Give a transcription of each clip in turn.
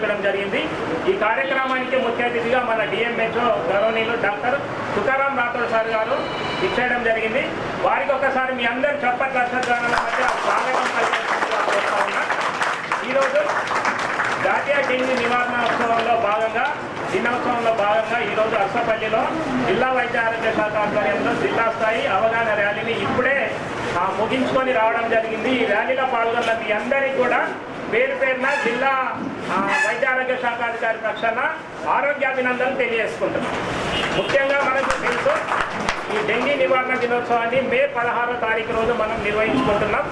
నిర్వహించడం జరిగింది. ఈ కార్యక్రమానికి ముఖ్య అతిథిగా మన డిఎంహెచ్ఓ గౌరవనీయులు డాక్టర్ తుకారాం రాథోడ్ సార్ గారు ఇచ్చేయడం జరిగింది. వారికి ఒకసారి మీ అందరూ చప్పట్ల అశ్వద్వారాల మధ్య స్వాగతం పలికించుకుంటూ కోరుతా ఉన్నా. ఈరోజు జాతీయ డెంగీ దినోత్సవంలో భాగంగా ఈరోజు అర్సపల్లిలో జిల్లా వైద్య ఆరోగ్య శాఖ ఆధ్వర్యంలో జిల్లా స్థాయి అవగాహన ర్యాలీని ఇప్పుడే ముగించుకొని రావడం జరిగింది. ఈ ర్యాలీలో పాల్గొన్న మీ అందరికీ కూడా పేరు పేరున జిల్లా వైద్య ఆరోగ్య శాఖ అధికారి పక్షాన ఆరోగ్యాభినందనలు తెలియజేసుకుంటున్నాం. ముఖ్యంగా మనకు తెలుసు ఈ డెంగీ నివారణ దినోత్సవాన్ని మే 16వ తారీఖు రోజు మనం నిర్వహించుకుంటున్నాం.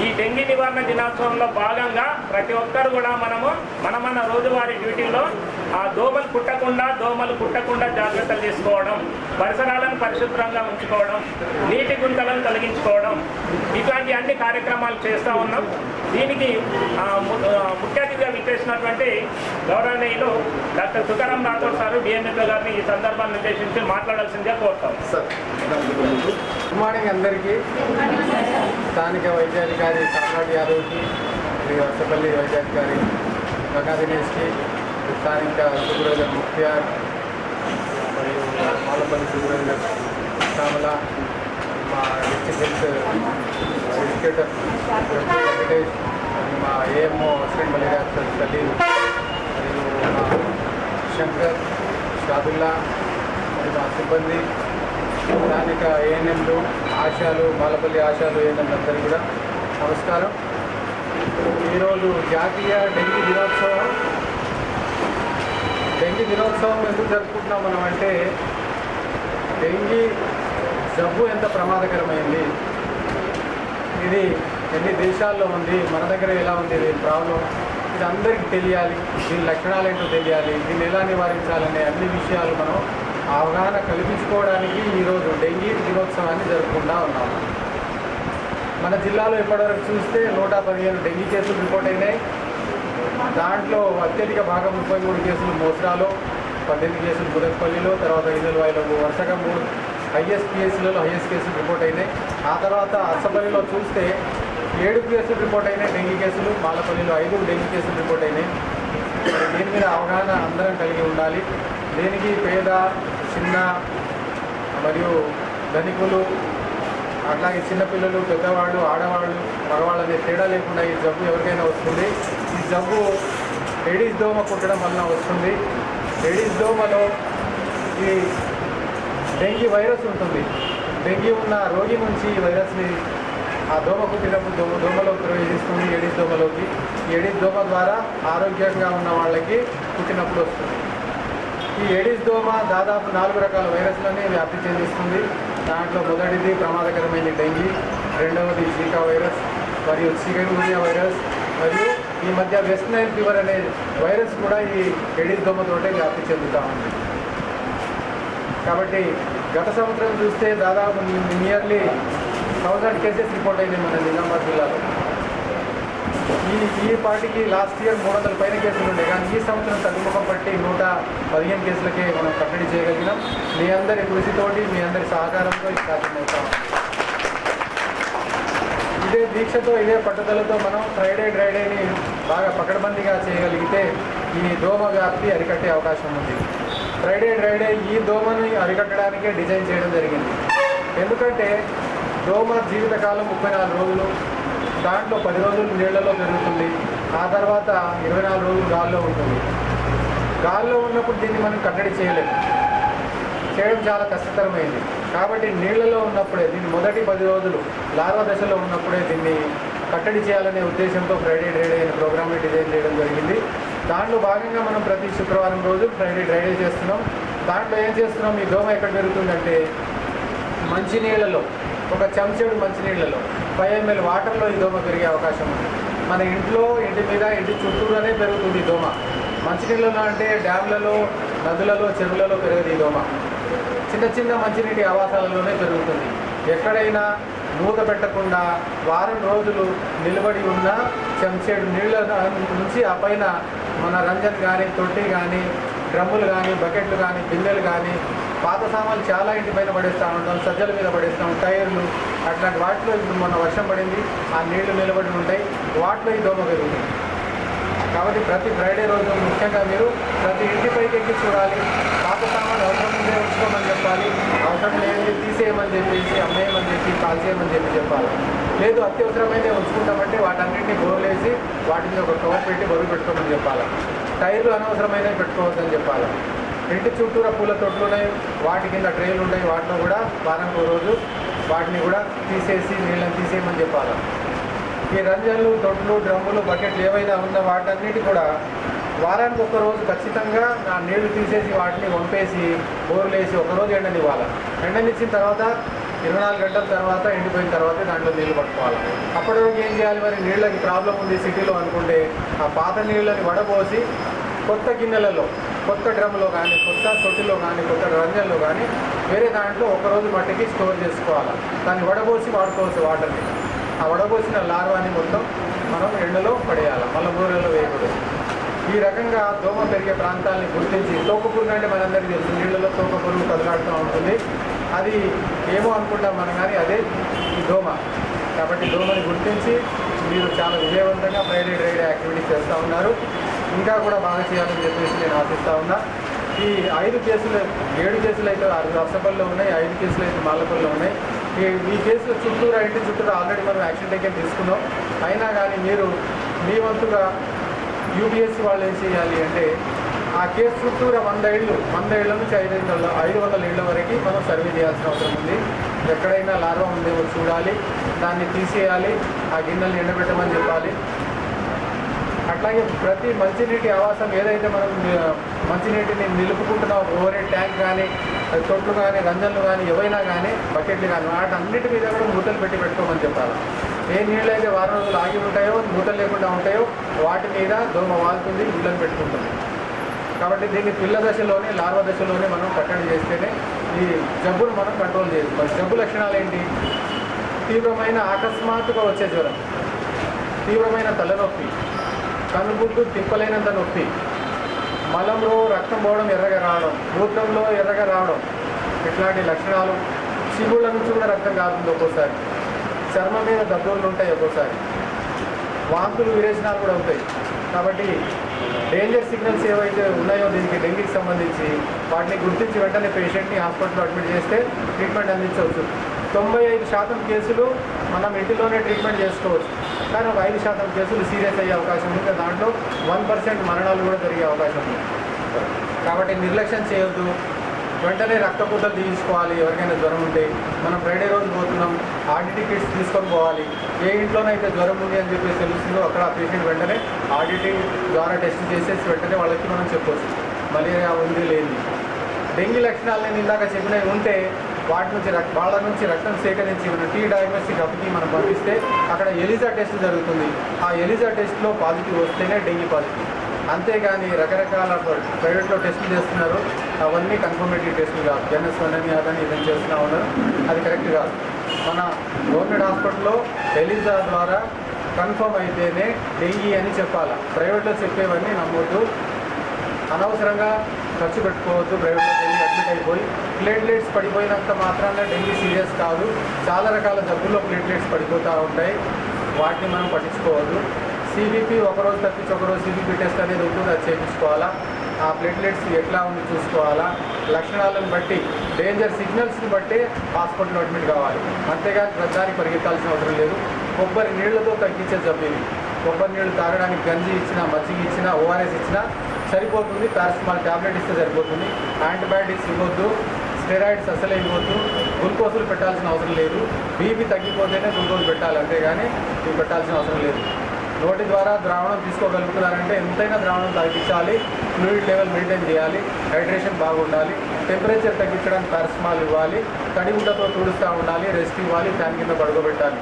ఈ డెంగీ నివారణ దినోత్సవంలో భాగంగా ప్రతి ఒక్కరు కూడా మన రోజువారీ డ్యూటీలో దోమలు కుట్టకుండా జాగ్రత్తలు తీసుకోవడం, పరిసరాలను పరిశుభ్రంగా ఉంచుకోవడం, నీటి గుంతలను తొలగించుకోవడం, ఇట్లాంటి అన్ని కార్యక్రమాలు చేస్తూ ఉన్నాం. దీనికి ముఖ్య అతిథిగా విచ్చేసినటువంటి గౌరవనీయులు doctor Tukaram Rathod sir DMHO గారిని ఈ సందర్భాన్ని ఉద్దేశించి మాట్లాడాల్సిందిగా కోరుతాం. గుడ్ మార్నింగ్ అందరికీ. స్థానిక వైద్యాధికారి సామ్రాట్ యాదవ్కి, అర్సపల్లి వైద్యాధికారి గంగా దినేష్కి, స్థానిక సూపర్వైజర్ ముఖ్తియార్ మరియు మాలపల్లి సూపర్వైజర్ శ్యామల, మా డిస్ట్రిక్ట్ హెల్త్ ఎడ్యుకేటర్ వెంకటేష్, మా ఏఎంఓ అసిస్టెంట్ మలేరియా సలీం, మరియు మా శంకర్, షాదుల్లా, మరియు మా సిబ్బంది, స్థానిక ఏఎన్ఎంలు, ఆశాలు, మాలపల్లి ఆశాలు, ఏఎన్ఎంలు అందరికీ కూడా నమస్కారం. ఈరోజు జాతీయ డెంగీ దినోత్సవం. డెంగీ దినోత్సవం ఎందుకు జరుపుకుంటున్నాం మనం అంటే, డెంగీ జబ్బు ఎంత ప్రమాదకరమైంది, ఇది ఎన్ని దేశాల్లో ఉంది, మన దగ్గర ఎలా ఉంది దీని ప్రాబ్లం, ఇది అందరికీ తెలియాలి, దీని లక్షణాలు ఏంటో తెలియాలి, దీన్ని ఎలా నివారించాలనే అన్ని విషయాలు మనం అవగాహన కల్పించుకోవడానికి ఈరోజు డెంగీ దినోత్సవాన్ని జరుపుకుంటూ ఉన్నాము. మన జిల్లాలో ఇప్పటివరకు చూస్తే 115 డెంగీ కేసులు రిపోర్ట్ అయినాయి. దాంట్లో అత్యధిక భాగం 33 కేసులు మోస్రాలో, 18 కేసులు బుదక్పల్లిలో, తర్వాత ఇజల్వాయిలో వరుసగా 3 హైయెస్ట్ కేసులు రిపోర్ట్ అయినాయి. ఆ తర్వాత అర్సపల్లిలో చూస్తే 7 కేసులు రిపోర్ట్ అయినాయి డెంగీ కేసులు, మాలపల్లిలో 5 డెంగీ కేసులు రిపోర్ట్ అయినాయి. దీని మీద అవగాహన అందరం కలిగి ఉండాలి. దీనికి పేద, చిన్న మరియు ధనికులు, అట్లాగే చిన్నపిల్లలు, పెద్దవాళ్ళు, ఆడవాళ్ళు, మగవాళ్ళు అనే తేడా లేకుండా ఈ జబ్బు ఎవరికైనా వస్తుంది. ఈ జబ్బు ఏడీస్ దోమ కుట్టడం వలన వస్తుంది. ఏడీస్ దోమలో ఈ డెంగీ వైరస్ ఉంటుంది. డెంగీ ఉన్న రోగి నుంచి ఈ వైరస్ని ఆ దోమ కుట్టినప్పుడు దోమలోకి ప్రవేశిస్తుంది, ఏడీస్ దోమలోకి. ఏడీస్ దోమ ద్వారా ఆరోగ్యంగా ఉన్న వాళ్ళకి కుట్టినప్పుడు వస్తుంది. ఈ ఏడీస్ దోమ దాదాపు 4 రకాల వైరస్లని వ్యాప్తి చెందిస్తుంది. దాంట్లో మొదటిది ప్రమాదకరమైన డెంగీ, రెండవది జీకా వైరస్, మరియు చికెన్గున్యా వైరస్, మరియు ఈ మధ్య వెస్ట్ నైల్ ఫీవర్ అనే వైరస్ కూడా ఈ ఏడీస్ దోమతోటే వ్యాప్తి చెందుతూ ఉంది. కాబట్టి గత సంవత్సరం చూస్తే దాదాపు నియర్లీ 1000 కేసెస్ రిపోర్ట్ అయినాయి మన నిజామాబాద్ జిల్లాలో. ఈ పార్టీకి లాస్ట్ ఇయర్ 300 పైన కేసులు ఉండే, కానీ ఈ సంవత్సరం తగ్గుముఖం పట్టి 115 కేసులకే మనం కట్టడి చేయగలిగినాం. మీ అందరి కృషితోటి, మీ అందరి సహకారంతో ఇది సాధ్యమవుతాం. ఇదే దీక్షతో, ఇదే పట్టుదలతో మనం ఫ్రైడే డ్రైడేని బాగా పకడ్బందీగా చేయగలిగితే ఈ దోమ వ్యాప్తి అరికట్టే అవకాశం ఉంది. ఫ్రైడే డ్రైడే ఈ దోమని అరికట్టడానికే డిజైన్ చేయడం జరిగింది. ఎందుకంటే దోమ జీవితకాలం 34 రోజులు, దాంట్లో 10 రోజులు నీళ్లలో పెరుగుతుంది, ఆ తర్వాత 24 రోజులు గాల్లో ఉంటుంది. గాల్లో ఉన్నప్పుడు దీన్ని మనం కట్టడి చేయడం చాలా కష్టతరమైంది. కాబట్టి నీళ్లలో ఉన్నప్పుడే, దీన్ని మొదటి 10 రోజులు లార్వా దశలో ఉన్నప్పుడే దీన్ని కట్టడి చేయాలనే ఉద్దేశంతో ఫ్రైడే డ్రైడే అనే ప్రోగ్రామ్ని డిజైన్ చేయడం జరిగింది. దాంట్లో భాగంగా మనం ప్రతి శుక్రవారం రోజు ఫ్రైడే డ్రైడే చేస్తున్నాం. దాంట్లో ఏం చేస్తున్నాం, ఈ దోమ ఎక్కడ పెరుగుతుందంటే మంచినీళ్ళలో, ఒక చెంచాడు మంచినీళ్ళలో 5 ml వాటర్లో ఈ దోమ పెరిగే అవకాశం ఉంది. మన ఇంట్లో, ఇంటి మీద, ఇంటి చుట్టూలోనే పెరుగుతుంది ఈ దోమ. మంచినీళ్ళలో అంటే డ్యామ్లలో, నదులలో, చెరువులలో పెరగదు ఈ దోమ. చిన్న చిన్న మంచినీటి ఆవాసాలలోనే పెరుగుతుంది. ఎక్కడైనా మూత పెట్టకుండా వారం రోజులు నిలబడి ఉన్న చెంచాడు నీళ్ళ నుంచి ఆ పైన మన రంజన్ కానీ, తొట్టి కానీ, డ్రమ్ములు కానీ, బకెట్లు కానీ, బిందెలు కానీ, పాత సామాన్లు చాలా ఇంటి పైన పడేస్తూ ఉంటాం, సజ్జల మీద పడేస్తాం, టైర్లు, అట్లాంటి వాటిలో ఇప్పుడు మొన్న వర్షం పడింది, ఆ నీళ్లు నిలబడి ఉంటాయి, వాటిలో ఈ దోమ పెరుగుతుంది. కాబట్టి ప్రతి ఫ్రైడే రోజు ముఖ్యంగా మీరు ప్రతి ఇంటిపైకి ఎక్కి చూడాలి. పాత సామాన్ అవసరం ఉంటే ఉంచుకోమని చెప్పాలి, అవసరం లేని తీసేయమని చెప్పేసి అమ్మేయమని చెప్పి కాల్చేయమని చెప్పాలి. లేదు అత్యవసరమైతే ఉంచుకుంటామంటే వాటన్నింటినీ బోర్లేసి వాటిని ఒక కవర్ పెట్టి బరువు పెట్టుకోమని చెప్పాలి. టైర్లు అనవసరమైనవి పెట్టుకోవద్దని చెప్పాలి. ఇంటి చుట్టూరా పూల తొట్లు ఉన్నాయి, వాటి కింద ట్రైలు ఉన్నాయి, వాటిలో కూడా వారానికి ఒక రోజు వాటిని కూడా తీసేసి నీళ్ళని తీసేయమని చెప్పాలి. ఈ రంజన్లు, తొట్లు, డ్రమ్ములు, బకెట్లు ఏవైనా ఉన్న వాటన్నిటి కూడా వారానికి ఒక రోజు ఖచ్చితంగా ఆ నీళ్లు తీసేసి వాటిని వంపేసి బోర్లేసి ఒకరోజు ఎండనివ్వాలి. ఎండనిచ్చిన తర్వాత 24 గంటల తర్వాత ఎండిపోయిన తర్వాత దాంట్లో నీళ్లు పట్టుకోవాలి. అప్పటివరకు ఏం చేయాలి, మరి నీళ్ళకి ప్రాబ్లం ఉంది సిటీలో అనుకుంటే ఆ పాత నీళ్ళని వడబోసి కొత్త గిన్నెలలో, కొత్త డ్రమ్లో కానీ, కొత్త తొట్టిలో కానీ, కొత్త రంజన్లో కానీ వేరే దాంట్లో ఒకరోజు మట్టికి స్టోర్ చేసుకోవాలి. దాన్ని వడబోసి వాడుకోవచ్చు వాటర్ని. ఆ వడబోసిన లార్వాని మొత్తం మనం ఎండలో పడేయాలి, మళ్ళీ ఊరిలో వేయకూడదు. ఈ రకంగా దోమ పెరిగే ప్రాంతాలని గుర్తించి, తోకపురుగు అంటే మనందరికీ తెలుసు, నీళ్ళలో తోకపురుగు కదలాడుతూ ఉంటుంది. అది ఏమో అనుకుంటాం మనం, కానీ అదే ఈ దోమ. కాబట్టి దోమని గుర్తించి మీరు చాలా విజయవంతంగా ఫ్రైడే డ్రైడే యాక్టివిటీస్ చేస్తూ ఉన్నారు. ఇంకా కూడా బాగా చేయాలని చెప్పేసి నేను ఆశిస్తూ ఉన్నా. ఈ 7 కేసులు అయితే అర్సపల్లిలో ఉన్నాయి, 5 కేసులు అయితే మాలపల్లిలో ఉన్నాయి. ఈ కేసుల చుట్టూరా, ఇంటి చుట్టూరా ఆల్రెడీ మనం యాక్షన్ టేకెన్ తీసుకున్నాం. అయినా కానీ మీరు మీ వంతుగా యూపీఎస్సీ వాళ్ళు ఏం చేయాలి అంటే ఆ కేసు చుట్టూరా 100 ఇళ్ళ నుంచి 500 ఇళ్ళ వరకు మనం సర్వే చేయాల్సిన అవసరం ఉంది. ఎక్కడైనా లార్వా ఉందేమో చూడాలి, దాన్ని తీసేయాలి, ఆ గిన్నెల్ని ఎండబెట్టమని చెప్పాలి. అట్లాగే ప్రతి మంచినీటి ఆవాసం ఏదైతే మనం మంచినీటిని నిలుపుకుంటున్నాం, ఓవర్ ట్యాంక్ కానీ, తొట్లు కానీ, రంజన్లు కానీ, ఏవైనా కానీ, బకెట్లు కానీ, వాటన్నిటి మీద కూడా మూతలు పెట్టుకోమని చెప్పాలి. ఏ నీళ్ళు అయితే వారం రోజులు ఆగి ఉంటాయో, మూతలు లేకుండా ఉంటాయో వాటి మీద దోమ వాళ్తుంది, ఇళ్ళని పెట్టుకుంటుంది. కాబట్టి దీన్ని పిల్ల దశలోనే, లార్వా దశలోనే మనం కట్టడి చేస్తేనే ఈ జబ్బును మనం కంట్రోల్ చేయొచ్చు. జబ్బు లక్షణాలు ఏంటి? తీవ్రమైన అకస్మాత్తుగా వచ్చే జ్వరం, తీవ్రమైన తలనొప్పి, కనుగుడ్డు తిప్పలేనంత నొప్పి, మలంలో రక్తం పోవడం, ఎర్రగా రావడం, మూత్రంలో ఎర్రగా రావడం, ఇట్లాంటి లక్షణాలు. చిగుళ్ళ నుంచి కూడా రక్తం కారుతుంది ఒక్కోసారి, చర్మం మీద దద్దుర్లు ఉంటాయి, ఒక్కోసారి వాంతులు, విరేచనాలు కూడా ఉంటాయి. కాబట్టి డేంజర్ సిగ్నల్స్ ఏవైతే ఉన్నాయో దీనికి, డెంగీకి సంబంధించి వాటిని గుర్తించి వెంటనే పేషెంట్ని హాస్పిటల్లో అడ్మిట్ చేస్తే ట్రీట్మెంట్ అందించవచ్చు. 95% కేసులు మనం ఇంటిలోనే ట్రీట్మెంట్ చేసుకోవచ్చు, కానీ ఒక 5% కేసులు సీరియస్ అయ్యే అవకాశం ఉంది. దాంట్లో 1% మరణాలు కూడా జరిగే అవకాశం ఉంది. కాబట్టి నిర్లక్ష్యం చేయొద్దు, వెంటనే రక్తపోతలు తీసుకోవాలి. ఎవరికైనా జ్వరం ఉంటే మనం ఫ్రైడే రోజు పోతున్నాం, ఆర్డిటీ కిట్స్ తీసుకొని పోవాలి. ఏ ఇంట్లోనైతే జ్వరం ఉంది అని చెప్పేసి తెలుస్తుందో అక్కడ ఆ పేషెంట్ వెంటనే ఆర్డిటీ ద్వారా టెస్ట్ చేసేసి వెంటనే వాళ్ళకి మనం చెప్పవచ్చు మలేరియా ఉంది లేదు. డెంగీ లక్షణాలు నేను ఇందాక చెప్పినవి ఉంటే వాటి నుంచి వాళ్ళ నుంచి రక్తం సేకరించి మన టీ డయాగ్నోస్టిక్ హబ్కి మనం పంపిస్తే అక్కడ ఎలిజా టెస్ట్ జరుగుతుంది. ఆ ఎలిజా టెస్ట్లో పాజిటివ్ వస్తేనే డెంగీ పాజిటివ్. అంతేగాని రకరకాల ప్రైవేట్లో టెస్టులు చేస్తున్నారు, అవన్నీ కన్ఫర్మేటరీ టెస్టులు కాదు. జనస్1 అని అదని ఇదని చేస్తూ ఉన్నారు, అది కరెక్ట్ కాదు. మన గవర్నమెంట్ హాస్పిటల్లో ఎలిజా ద్వారా కన్ఫర్మ్ అయితేనే డెంగీ అని చెప్పాలి. ప్రైవేట్లో చెప్పేవన్నీ నమ్మొద్దు, అనవసరంగా ఖర్చు పెట్టుకోవద్దు. ప్రైవేట్లో డెంగీ అడ్మిట్ అయిపోయి ప్లేట్లెట్స్ పడిపోయినంత మాత్రాన డెంగీ సీరియస్ కాదు. చాలా రకాల జబ్బుల్లో ప్లేట్లెట్స్ పడిపోతూ ఉంటాయి, వాటిని మనం పట్టించుకోవద్దు. సిబిపి ఒకరోజు తప్పించి ఒకరోజు సిబిపి టెస్ట్ అనేది ఉంటుంది, అది చేయించుకోవాలా. ఆ ప్లేట్లెట్స్ ఎట్లా ఉంది చూసుకోవాలా. లక్షణాలను బట్టి, డేంజర్ సిగ్నల్స్ని బట్టి హాస్పిటల్లో అడ్మిట్ కావాలి. అంతేగాని ప్రతిదానికి పరిగెత్తాల్సిన అవసరం లేదు. కొబ్బరి నీళ్లతో తగ్గించే జబ్బు ఇది. కొబ్బరి నీళ్ళు తాగడానికి గంజి ఇచ్చినా, మజ్జిగ ఇచ్చినా, ఓఆర్ఎస్ ఇచ్చినా సరిపోతుంది. పారాసిటమాల్ ట్యాబ్లెట్ ఇస్తే సరిపోతుంది. యాంటీబయాటిక్స్ ఇవ్వద్దు, స్టెరాయిడ్స్ అసలే ఇవ్వద్దు, గ్లూకోజులు పెట్టాల్సిన అవసరం లేదు. బీపీ తగ్గిపోతేనే గ్లూకోజ్ పెట్టాలి, అంతేగాని ఇవి పెట్టాల్సిన అవసరం లేదు. నోటి ద్వారా ద్రావణం తీసుకోగలుగుతున్నారంటే ఎంతైనా ద్రావణం తగ్గించాలి. ఫ్లూయిడ్ లెవెల్ మెయింటైన్ చేయాలి, హైడ్రేషన్ బాగుండాలి. టెంపరేచర్ తగ్గించడానికి పారాసిటమాల్ ఇవ్వాలి, తడిగుడ్డతో తుడుస్తూ ఉండాలి, రెస్ట్ ఇవ్వాలి, ఫ్యాన్ కింద పడుకోబెట్టాలి.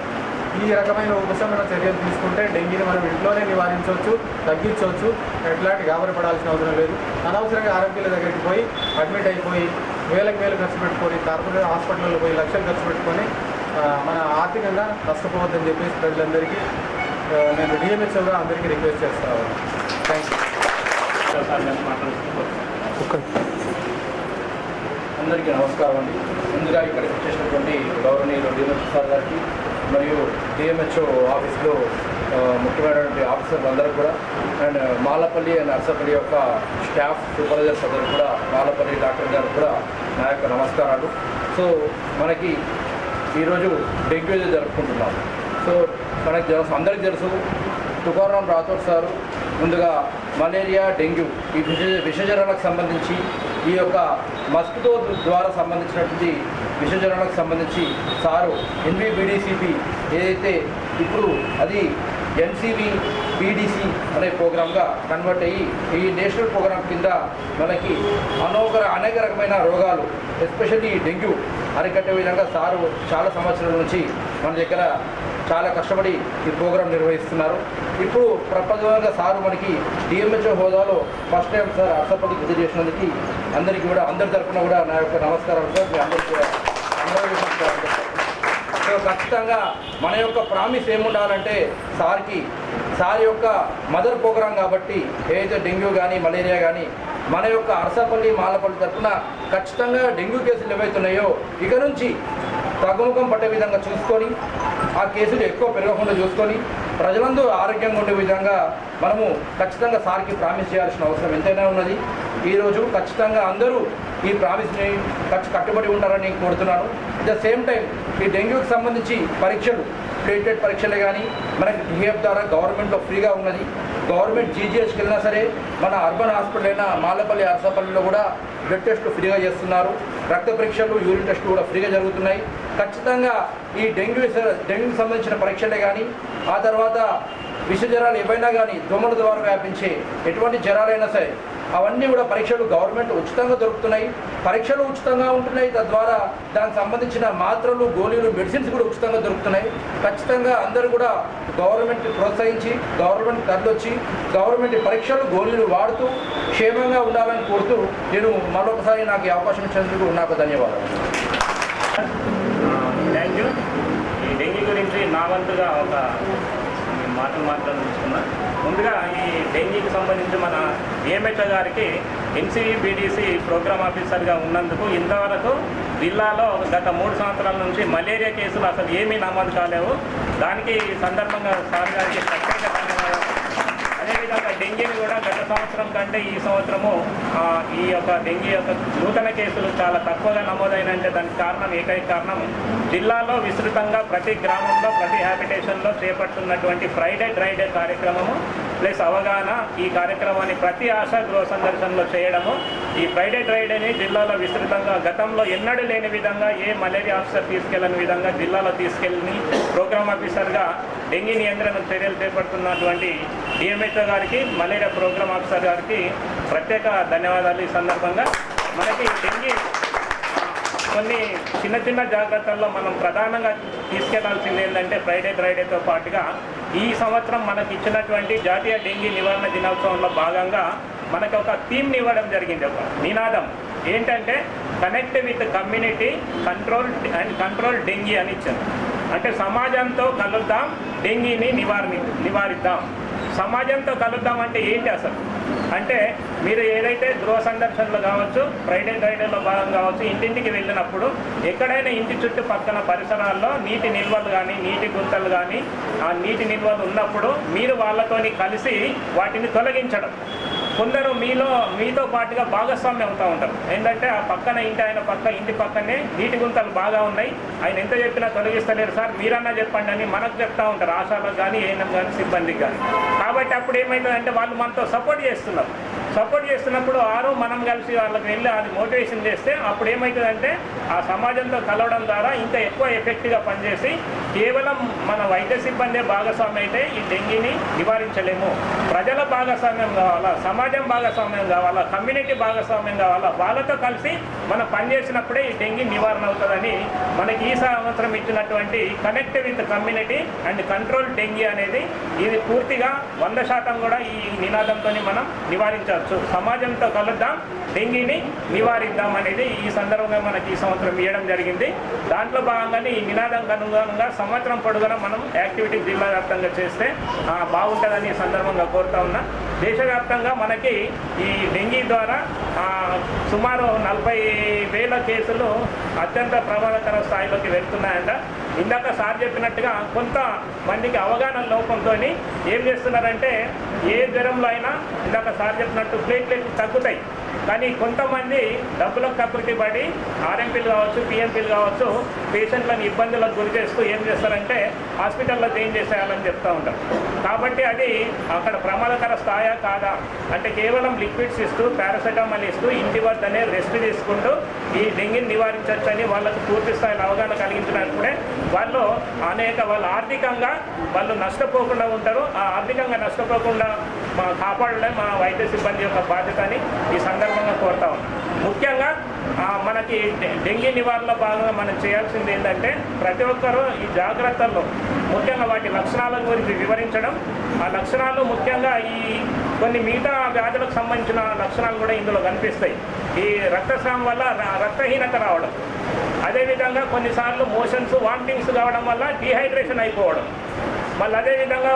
ఈ రకమైన ఉపశమన చర్యలు తీసుకుంటే డెంగీని మనం ఇంట్లోనే నివారించవచ్చు, తగ్గించవచ్చు. ఎట్లాంటి గాబరపడాల్సిన అవసరం లేదు. అనవసరంగా ఆరోగ్యాల దగ్గరికి పోయి అడ్మిట్ అయిపోయి వేలకు ఖర్చు పెట్టుకొని, కార్పొరేట్ హాస్పిటల్లో పోయి లక్షలు ఖర్చు పెట్టుకొని మన ఆర్థికంగా నష్టపోవద్దని చెప్పేసి ప్రజలందరికీ నేను డిఎంహెచ్ఓగా అందరికీ రిక్వెస్ట్ చేస్తాను. Thank you. అందరికీ నమస్కారం అండి. ముందుగా ఇక్కడికి వచ్చేసినటువంటి గౌరవనీయులు డిఎంహెచ్ సార్ గారికి, మరియు డిఎంహెచ్ఓ ఆఫీస్లో ముఖ్యమైనటువంటి ఆఫీసర్లు అందరూ కూడా అండ్ మాలపల్లి అండ్ నర్సపల్లి యొక్క స్టాఫ్ సూపర్వైజర్స్ అందరూ కూడా మాలపల్లి డాక్టర్ గారు కూడా నా యొక్క నమస్కారాలు. సో మనకి ఈరోజు డెంగ్యూ జరుపుకుంటున్నాం. సో మనకి తెలుసు, అందరికీ తెలుసు, తుకారాం రాథోడ్ సారు ముందుగా మలేరియా, డెంగ్యూ ఈ విషజ్వరాలకు సంబంధించి ఈ యొక్క మస్కిటో ద్వారా సంబంధించినటువంటి విషజ్వరాలకు సంబంధించి సారు ఎన్విబిడిసిపి ఏదైతే ఇప్పుడు అది ఎన్సివి బీడీసీ అనే ప్రోగ్రామ్గా కన్వర్ట్ అయ్యి ఈ నేషనల్ ప్రోగ్రామ్ కింద మనకి అనేక రకమైన రోగాలు ఎస్పెషల్లీ డెంగ్యూ అరికట్టే విధంగా సారు చాలా సంవత్సరాల నుంచి మన దగ్గర చాలా కష్టపడి ఈ ప్రోగ్రాం నిర్వహిస్తున్నారు. ఇప్పుడు ప్రపంచంగా సారు మనకి డిఎంహెచ్ఓ హోదాలో first time sir Arsapalli visit చేసినందుకు అందరికీ కూడా అందరి తరఫున కూడా నా యొక్క నమస్కారాలు సార్. మీ అందరికీ కూడా సో ఖచ్చితంగా మన యొక్క ప్రామిస్ ఏముండాలంటే సార్ యొక్క మదర్ ప్రోగ్రాం కాబట్టి ఏదైతే డెంగ్యూ కానీ మలేరియా కానీ మన యొక్క అరసపల్లి మాలపల్లి తరఫున ఖచ్చితంగా డెంగ్యూ కేసులు ఏవైతున్నాయో ఇక నుంచి తగ్గుముఖం పట్టే విధంగా చూసుకొని ఆ కేసులు ఎక్కువ పెరగకుండా చూసుకొని ప్రజలందరూ ఆరోగ్యంగా ఉండే విధంగా మనము ఖచ్చితంగా సార్కి ప్రామిస్ చేయాల్సిన అవసరం ఎంతైనా ఉన్నది. ఈరోజు ఖచ్చితంగా అందరూ ఈ ప్రామిస్ని కట్టుబడి ఉంటారని కోరుతున్నాను. అట్ ద సేమ్ టైం ఈ డెంగ్యూకి సంబంధించి పరీక్షలు ప్లేటెడ్ పరీక్షలే కానీ మనకి డిఎఫ్ ద్వారా గవర్నమెంట్లో ఫ్రీగా ఉన్నది. గవర్నమెంట్ జీజీహెచ్కి వెళ్ళినా సరే మన అర్బన్ హాస్పిటల్ అయినా మాలపల్లి అరసపల్లిలో కూడా బ్లడ్ టెస్టులు ఫ్రీగా చేస్తున్నారు. రక్త పరీక్షలు, యూరిన్ టెస్టులు కూడా ఫ్రీగా జరుగుతున్నాయి. ఖచ్చితంగా ఈ డెంగ్యూకి సంబంధించిన పరీక్షలే కానీ ఆ తర్వాత విష జ్వరాలు ఏవైనా కానీ దోమల ద్వారా వ్యాపించే ఎటువంటి జ్వరాలైనా సరే అవన్నీ కూడా పరీక్షలు గవర్నమెంట్ ఉచితంగా దొరుకుతున్నాయి. పరీక్షలు ఉచితంగా ఉంటున్నాయి. తద్వారా దానికి సంబంధించిన మాత్రలు, గోళీలు, మెడిసిన్స్ కూడా ఉచితంగా దొరుకుతున్నాయి. ఖచ్చితంగా అందరూ కూడా గవర్నమెంట్ ప్రోత్సహించి గవర్నమెంట్ తరలివచ్చి గవర్నమెంట్ పరీక్షలు, గోళీలు వాడుతూ క్షేమంగా ఉండాలని కోరుతూ నేను మరొకసారి నాకు ఈ అవకాశం ఇచ్చినందుకు నాకు ధన్యవాదాలు. Thank you. ఈ డెంగ్యూ గురించి నా వంతుగా ఒక మాట్లాడుతున్నా. ముందుగా ఈ డెంగ్యూకి సంబంధించి మన డిఎంహెచ్ఓ గారికి ఎన్సివి బీడీసీ ప్రోగ్రామ్ ఆఫీసర్గా ఉన్నందుకు ఇంతవరకు జిల్లాలో గత 3 సంవత్సరాల నుంచి మలేరియా కేసులు అసలు ఏమీ నమోదు కాలేవు. దానికి సందర్భంగా సార్ గారికి ప్రత్యేక ధన్యవాదాలు. అదేవిధంగా డెంగ్యూని కూడా గత సంవత్సరం కంటే ఈ సంవత్సరము ఈ యొక్క డెంగ్యూ యొక్క నూతన కేసులు చాలా తక్కువగా నమోదైనంటే దానికి కారణం, ఏకైక కారణం జిల్లాలో విస్తృతంగా ప్రతి గ్రామంలో, ప్రతి హ్యాబిటేషన్లో చేపడుతున్నటువంటి ఫ్రైడే డ్రై డే కార్యక్రమము ప్లస్ అవగాహన. ఈ కార్యక్రమాన్ని ప్రతి ఆశా గృహ సందర్శనలో చేయడము. ఈ ఫ్రైడే డ్రై డేని జిల్లాలో విస్తృతంగా గతంలో ఎన్నడూ లేని విధంగా ఏ మలేరియా ఆఫీసర్ తీసుకెళ్లని విధంగా జిల్లాలో తీసుకెళ్ళి ప్రోగ్రామ్ ఆఫీసర్గా డెంగీ నియంత్రణ చర్యలు చేపడుతున్నటువంటి డిఎంహెచ్ఓ గారికి, మలేరియా ప్రోగ్రామ్ ఆఫీసర్ గారికి ప్రత్యేక ధన్యవాదాలు. ఈ సందర్భంగా మనకి డెంగీ కొన్ని చిన్న చిన్న జాగ్రత్తల్లో మనం ప్రధానంగా తీసుకెళ్లాల్సింది ఏంటంటే ఫ్రైడే డ్రై డేతో పాటుగా ఈ సంవత్సరం మనకి ఇచ్చినటువంటి జాతీయ డెంగీ నివారణ దినోత్సవంలో భాగంగా మనకు ఒక థీమ్ని ఇవ్వడం జరిగింది. ఒక నినాదం ఏంటంటే connect with community, control dengue అని ఇచ్చారు. అంటే సమాజంతో కలుద్దాం, డెంగీని నివారిద్దాం. సమాజంతో కలుద్దాం అంటే ఏంటి అసలు అంటే మీరు ఏదైతే గృహ సందర్శనలు కావచ్చు, ఫ్రైడే డ్రై డేలో భాగం కావచ్చు, ఇంటింటికి వెళ్ళినప్పుడు ఎక్కడైనా ఇంటి చుట్టుపక్కల పరిసరాల్లో నీటి నిల్వలు కానీ, నీటి గుంతలు కానీ, ఆ నీటి నిల్వలు ఉన్నప్పుడు మీరు వాళ్ళతోని కలిసి వాటిని తొలగించడం. కొందరు మీతో పాటుగా భాగస్వామ్యం అవుతూ ఉంటారు. ఏంటంటే ఆ పక్కన ఇంటి పక్కనే నీటి గుంతలు బాగా ఉన్నాయి, ఆయన ఎంత చెప్పినా తొలగిస్తలేరు సార్, మీరన్నా చెప్పండి అని మనకు చెప్తూ ఉంటారు, ఆశాలకు కానీ, ఏఎన్ఎం కానీ, సిబ్బందికి కానీ. కాబట్టి అప్పుడు ఏమవుతుందంటే వాళ్ళు మనతో సపోర్ట్ చేస్తున్నప్పుడు మనం కలిసి వాళ్ళకి వెళ్ళి అది మోటివేషన్ చేస్తే అప్పుడు ఏమవుతుందంటే ఆ సమాజంతో కలవడం ద్వారా ఇంకా ఎక్కువ ఎఫెక్ట్గా పనిచేసి కేవలం మన వైద్య సిబ్బంది భాగస్వామ్యం అయితే ఈ డెంగీని నివారించలేము. ప్రజల భాగస్వామ్యం కావాలా, సమాజం భాగస్వామ్యం కావాలా, కమ్యూనిటీ భాగస్వామ్యం కావాలా, వాళ్ళతో కలిసి మనం పనిచేసినప్పుడే ఈ డెంగీ నివారణ అవుతుందని మనకి ఈ సంవత్సరం ఇచ్చినటువంటి connect with community and control dengue అనేది ఇది పూర్తిగా 100% కూడా ఈ నినాదంతో మనం నివారించవచ్చు. సమాజంతో కలుద్దాం, డెంగీని నివారిద్దాం అనేది ఈ సందర్భంగా మనకి ఈ సంవత్సరం ఇవ్వడం జరిగింది. దాంట్లో భాగంగానే ఈ నినాదంకు అనుగుణంగా సంవత్సరం పొడుగునా మనం యాక్టివిటీ జిల్లా వ్యాప్తంగా చేస్తే బాగుంటుందని ఈ సందర్భంగా కోరుతా ఉన్నా. దేశవ్యాప్తంగా మనకి ఈ డెంగీ ద్వారా సుమారు 40,000 కేసులు అత్యంత ప్రమాదకర స్థాయిలోకి వెళ్తున్నాయంట. ఇందాక సార్ చెప్పినట్టుగా కొంతమందికి అవగాహన లోపంతో ఏం చేస్తున్నారంటే ఏ జ్వరంలో అయినా ఇందాక సార్ చెప్పినట్టు ప్లేట్లెట్లు తగ్గుతాయి, కానీ కొంతమంది డబ్బులకు కకృతి పడి ఆర్ఎంపీలు కావచ్చు, పిఎంపీలు కావచ్చు, పేషెంట్లను ఇబ్బందులకు గురి చేస్తూ ఏం చేస్తారంటే హాస్పిటల్లో జాయిన్ చేసేయాలని చెప్తూ ఉంటారు. కాబట్టి అది అక్కడ ప్రమాదకర స్థాయా కాదా అంటే కేవలం లిక్విడ్స్ ఇస్తూ పారాసెటమాల్ ఇస్తూ ఇంటి వద్దనే రెస్ట్ తీసుకుంటూ ఈ డెంగీని నివారించవచ్చని వాళ్ళకు పూర్తి స్థాయిలో అవగాహన కలిగించినప్పుడే వాళ్ళు ఆర్థికంగా వాళ్ళు నష్టపోకుండా ఉంటారు. ఆ ఆర్థికంగా నష్టపోకుండా కాపాడలే మా వైద్య సిబ్బంది యొక్క బాధ్యత అని ఈ సందర్భంగా కోరుతా ఉన్నాం. ముఖ్యంగా మనకి డెంగీ నివారణలో భాగంగా మనం చేయాల్సింది ఏంటంటే ప్రతి ఒక్కరూ ఈ జాగ్రత్తల్లో ముఖ్యంగా వాటి లక్షణాల గురించి వివరించడం, ఆ లక్షణాలు ముఖ్యంగా ఈ కొన్ని మిగతా వ్యాధులకు సంబంధించిన లక్షణాలు కూడా ఇందులో కనిపిస్తాయి. ఈ రక్తస్రావం వల్ల రక్తహీనత రావడం, అదేవిధంగా కొన్నిసార్లు మోషన్స్ వామిటింగ్స్ కావడం వల్ల డీహైడ్రేషన్ అయిపోవడం, మళ్ళీ అదేవిధంగా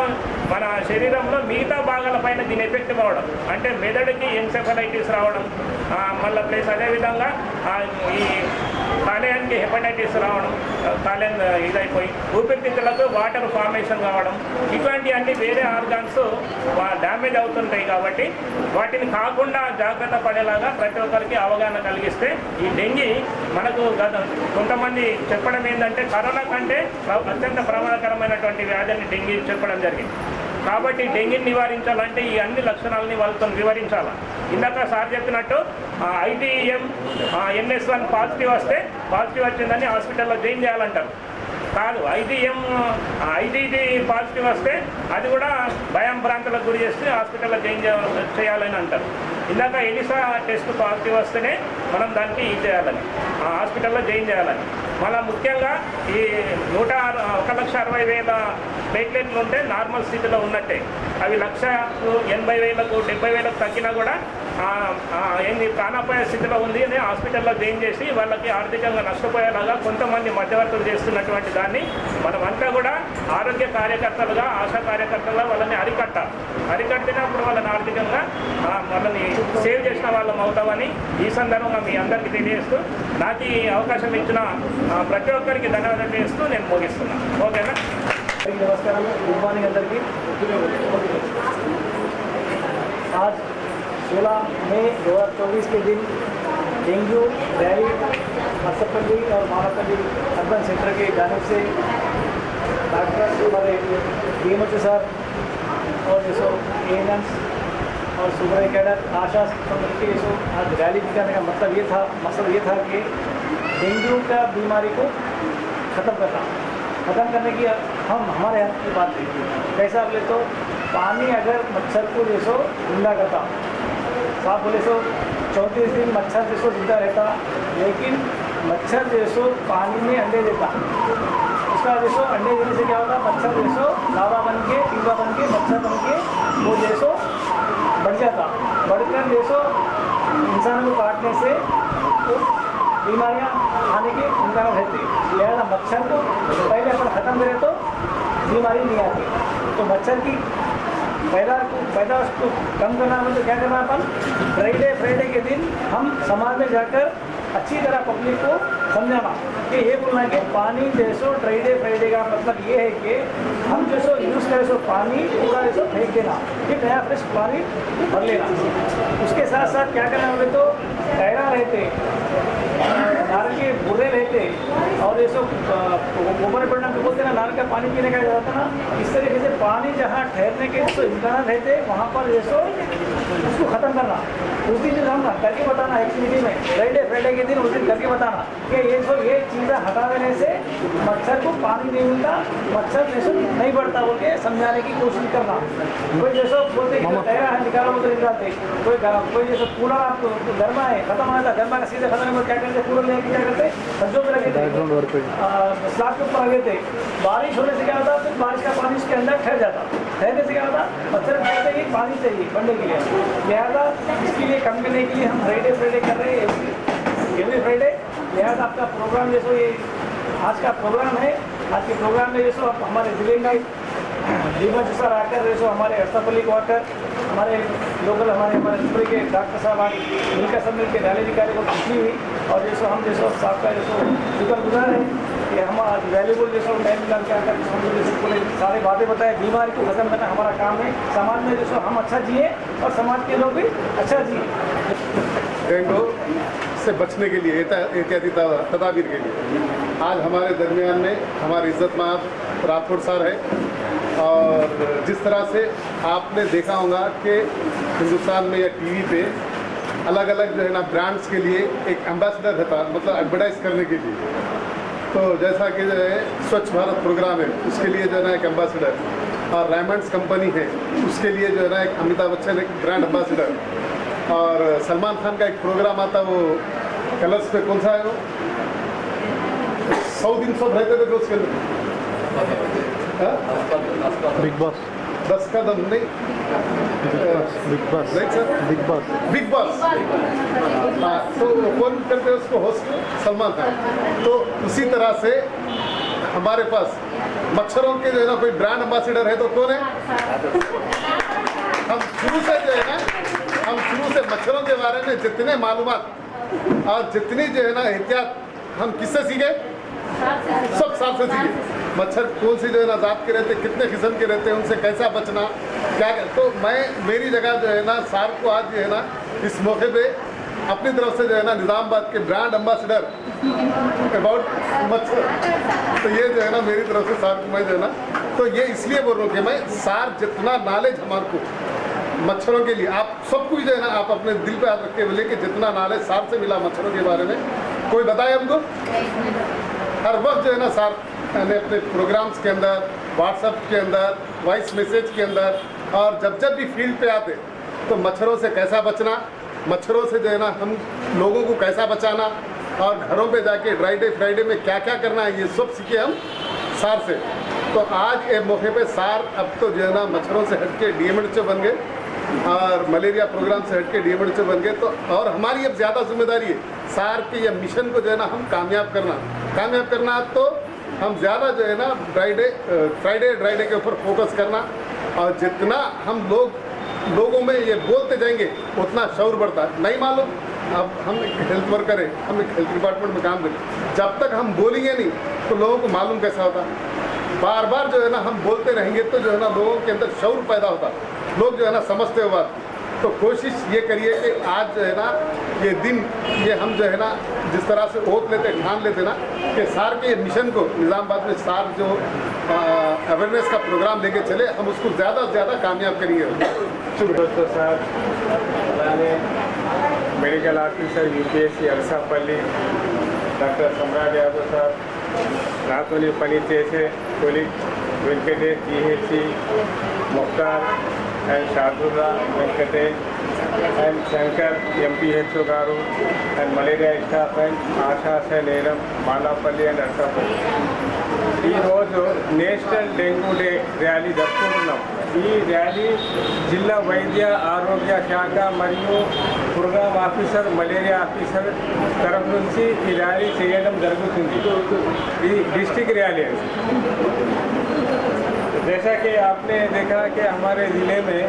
మన శరీరంలో మిగతా భాగాలపైన దీని ఎఫెక్ట్ కావడం అంటే మెదడుకి ఎన్సెఫలైటిస్ రావడం, మళ్ళీ ప్లస్ అదేవిధంగా ఈ కాలేయానికి హెపటైటిస్ రావడం, కాలేయం ఇదైపోయి ఊపిరితిత్తులకు వాటర్ ఫార్మేషన్ కావడం, ఇటువంటివన్నీ వేరే ఆర్గాన్స్ డ్యామేజ్ అవుతుంటాయి. కాబట్టి వాటిని కాకుండా జాగ్రత్త పడేలాగా ప్రతి ఒక్కరికి అవగాహన కలిగిస్తే ఈ డెంగీ మనకు కొంతమంది చెప్పడం ఏంటంటే కరోనా కంటే అత్యంత ప్రమాదకరమైనటువంటి వ్యాధిని డెంగీ చెప్పడం జరిగింది. కాబట్టి డెంగీని నివారించాలంటే ఈ అన్ని లక్షణాలని వాళ్ళతో వివరించాలి. ఇందాక సార్ చెప్పినట్టు IgM NS1 పాజిటివ్ వచ్చిందని హాస్పిటల్లో జాయిన్ చేయాలంటారు. కాదు, IgG పాజిటివ్ వస్తే అది కూడా భయం భ్రాంతులకు గురి చేస్తే హాస్పిటల్లో జాయిన్ చేయాలని అంటారు. ఇందాక ఎలిసా టెస్ట్ పాజిటివ్ వస్తేనే మనం దానికి చేయాలని హాస్పిటల్లో జాయిన్ చేయాలని. మళ్ళీ ముఖ్యంగా ఈ 1,60,000 ప్లేట్లెట్లు ఉంటే నార్మల్ స్థితిలో ఉన్నట్టే, అవి 1,80,000 70,000 తగ్గినా కూడా ప్రాణాపాయ స్థితిలో ఉంది అని హాస్పిటల్లో జాయిన్ చేసి వాళ్ళకి ఆర్థికంగా నష్టపోయేలాగా కొంతమంది మధ్యవర్తులు చేస్తున్నటువంటి దాన్ని మనమంతా కూడా ఆరోగ్య కార్యకర్తలుగా, ఆశా కార్యకర్తలుగా వాళ్ళని అరికట్టినప్పుడు వాళ్ళని ఆర్థికంగా వాళ్ళని సేవ్ చేసిన వాళ్ళం అవుతామని ఈ సందర్భంగా మీ అందరికీ తెలియజేస్తూ నాకు ఈ అవకాశం ఇచ్చిన ప్రతి ఒక్కరికి ధన్యవాదాలు చేస్తూ నేను ముగిస్తున్నాను. ఓకేనా? నమస్కారం, గుడ్ మార్నింగ్ అందరికీ. आज 16 मई 2024 के दिन डेंगू रैली मसपल्ली और मालापल्ली अर्बन सेंटर के जानिब से डॉक्टर हमारे DMHO सर और जैसो ANMs और सुपर कैडर आशा कम्युनिटी जैसो आज रैली निकालने का मकसद ये था कि डेंगू का बीमारी को ख़त्म करने की हमारे हाथ की बात है। कैसा बोले तो पानी अगर मच्छर को जैसो जिंदा करता, साफ बोले सो 34 दिन मच्छर जैसो जिंदा रहता, लेकिन मच्छर जैसो पानी में अंडे देता। उसका जैसो अंडे देने से क्या होता, मच्छर जैसो लावा बन के टीका बन के मच्छर बन के वो जैसो बढ़ जाता, बढ़कर जैसो इंसान को काटने से तो बीमारियाँ आने के इम्कान रहते। लिहाजा मच्छर को पहले अपन ख़त्म करें तो बीमारी नहीं आती। तो मच्छर की पैदावार को कम करना मतलब क्या करना, अपन फ्राइडे के दिन हम समाज में जाकर अच्छी तरह पब्लिक को समझाना कि ये बोलना कि पानी जैसो फ्राइडे का मतलब ये है कि हम जैसो यूज़ करें सो पानी पूरा जैसो फेंक देना, फिर नया फ्रेश पानी भर लेना। उसके साथ साथ क्या करना बोले तो टहरा रहते, नार के बुरे रहते और जैसो गोबर पड़ना तो बोलते ना नार का पानी पीने का जाता ना, इस तरीके से पानी जहाँ ठहरने के जो इम्कान रहते वहाँ पर जैसो उसको ख़त्म करना। उस दिन जो हम करके बताना एक्टिविटी में फ्राइडे के दिन उस दिन करके बताना कि ये चीज़ें हटा देने से मच्छर को पानी नहीं मिलता, मच्छर जैसे नहीं बढ़ता बोल के समझाने की कोशिश करना। कोई जैसे बोलते तैयार है निकालो तो निकालते, कोई जैसे कूलर आपको गर्मा है खत्म आता, गर्मा का सीधे खत्म क्या करते, कूलर लेके क्या करते सज्जों में लगे थे, स्लैब के ऊपर लगे थे। बारिश होने से क्या होता, फिर बारिश का पानी उसके अंदर ठहर जाता, ठहरने से क्या होता मच्छर कहते ही पानी चाहिए बढ़ने के लिए। लिहाजा इसके लिए कम करने के लिए हम फ्राइडे कर रहे हैं एवरी फ्राइडे। लिहाजा आपका प्रोग्राम जैसो ये आज का प्रोग्राम है, आज के प्रोग्राम में जैसो आप हमारे जिले में डीमा जो सर आकर जैसे हमारे अरसापल्ली को आकर हमारे लोकल हमारे अरसापल्ली के डॉक्टर साहब आज मिलकर सब मिलकर रैली निकाली को खुशी हुई और जैसे हम जैसे साहब का जैसे शुक्रगुजार है कि हम आज वैल्यूबल जैसे टाइम निकाल के आकर हम जैसे पूरे सारे बातें बताए, बीमारी को खत्म करना हमारा काम है, समाज में जैसे हम अच्छा जिए और समाज के लोग भी अच्छा जिए। डेंगू से बचने के लिए एहतियाती तदाबीर के लिए आज हमारे दरमियान में हमारे इज्जतमान राठौड़ सर है। और जिस तरह से आपने देखा होगा कि हिंदुस्तान में या टीवी पे अलग अलग जो है ना ब्रांड्स के लिए एक एम्बेसडर रहता, मतलब एडवर्टाइज करने के लिए। तो जैसा कि जो है स्वच्छ भारत प्रोग्राम है, उसके लिए जो है ना एक एम्बेसडर, और रायमंड्स कंपनी है उसके लिए जो है ना एक अमिताभ बच्चन एक ब्रांड एम्बेसडर, और सलमान खान का एक प्रोग्राम आता वो कलर्स पे कौन सा है वो 100 दिन सब रहते थे जो उसके अंदर बिग बॉस 10 कदम नहीं बिग बॉस नहीं सर बिग बॉस हाँ, तो कौन करते हैं उसको होस्ट सलमान खान। तो उसी तरह से हमारे पास मच्छरों के जो है ना कोई ब्रांड एम्बेसडर है तो कौन है? हम शुरू से जो है ना मच्छरों के बारे में जितने मालूमात और जितनी जो है ना एहतियात हम किससे सीखे? सब साल से सीखे। मच्छर कौन सी जो है ना जात के रहते, कितने किस्म के रहते हैं, उनसे कैसा बचना क्या। तो मेरी जगह जो है ना सार को आज जो है ना इस मौके पे अपनी तरफ से जो है ना निज़ामाबाद के ब्रांड एम्बेसडर अबाउट मच्छर, तो ये जो है ना मेरी तरफ से सार को मैं जो है ना, तो ये इसलिए बोल रहा हूँ कि मैं सार जितना नॉलेज हमारे को मच्छरों के लिए आप सब कुछ जो है ना आप अपने दिल पे हाथ रख के बोले कि जितना नॉलेज सार से मिला मच्छरों के बारे में कोई बताए हमको। हर वक्त जो है ना सार ने अपने प्रोग्राम्स के अंदर, व्हाट्सएप के अंदर, वॉइस मैसेज के अंदर, और जब भी फील्ड पे आते तो मच्छरों से कैसा बचना, मच्छरों से जो है ना हम लोगों को कैसा बचाना, और घरों पे जाके ड्राई डे फ्राइडे में क्या क्या करना है, ये सब सीखे हम सार से। तो आज ये मौके पे सार अब तो जो है ना मच्छरों से हट के डीएमएचओ बन गए और मलेरिया प्रोग्राम से हट के डीएमएचओ बन गए। तो और हमारी अब ज़्यादा जिम्मेदारी है सार के ये मिशन को जो है ना हम कामयाब करना। तो हम ज़्यादा जो है ना ड्राई डे के ऊपर फोकस करना, और जितना हम लोगों में ये बोलते जाएंगे उतना शौर बढ़ता है। नहीं मालूम, अब हम एक हेल्थ वर्कर है, हम एक हेल्थ डिपार्टमेंट में काम करें, जब तक हम बोलेंगे नहीं तो लोगों को मालूम कैसा होता। बार बार जो है ना हम बोलते रहेंगे तो जो है ना लोगों के अंदर शौर पैदा होता, लोग जो है ना समझते हो बात। तो कोशिश ये करिए कि आज जो है ना ये दिन, ये हम जो है ना जिस तरह से ओत लेते ठान लेते ना कि सार के मिशन को निज़ामाबाद में सार जो अवेयरनेस का प्रोग्राम लेके चले, हम उसको ज़्यादा से ज़्यादा कामयाब करेंगे। दोस्तों साहब, అలానే medical officer UPSC Arasapalli doctor Samrat Yadav sir, నాతోని పని చేసే colleague Venkatesh GHC, Mukhtar and Shadulla Venkatesh and Shankar MPHO గారు and malaria staff and Asha Neelam Malapalli and అరసాపల్లి, ఈరోజు నేషనల్ డెంగ్యూ డే ర్యాలీ జరుపుకుంటున్నాం. ఈ ర్యాలీ జిల్లా వైద్య ఆరోగ్య శాఖ మరియు ప్రోగ్రామ్ ఆఫీసర్ మలేరియా ఆఫీసర్ तरफ నుంచి ఈ ర్యాలీ చేయడం జరుగుతుంది. ఇది डिस्ट्रिक्ट रैली है। जैसा कि आपने देखा कि हमारे ज़िले में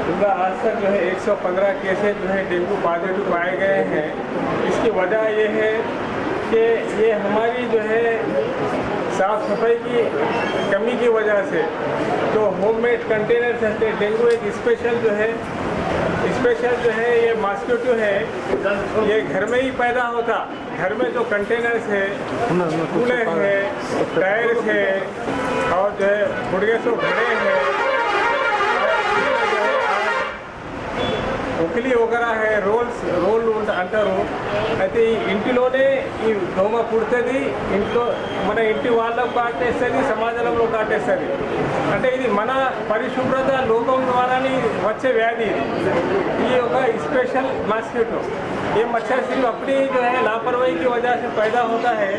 पूरा आज तक जो है 115 केसेज जो है डेंगू पॉजिटिव पाए गए हैं। इसकी वजह ये है कि ये हमारी जो है साफ़ सफाई की कमी की वजह से जो होममेड कंटेनर्स हैं, डेंगू एक स्पेशल जो है ये मॉस्किटो है, ये घर में ही पैदा होता। घर में जो कंटेनर्स है, कूलर है, टायर्स है, और जो है गुड़गे सो घड़े हैं, ఉకిలి వగరా है రోల్ అంటారు. అయితే ఈ ఇంటిలోనే ఈ దోమ పుడుతుంది, ఇంట్లో మన ఇంటి వాళ్ళకు కాటేస్తుంది, సమాజంలో కాటేస్తుంది. అంటే ఇది మన పరిశుభ్రత లోపం ద్వారానే వచ్చే వ్యాధి. ये होगा स्पेशल मॉस्किटो। ये मच्छर सिर्फ अपनी जो है लापरवाही की वजह से पैदा होता है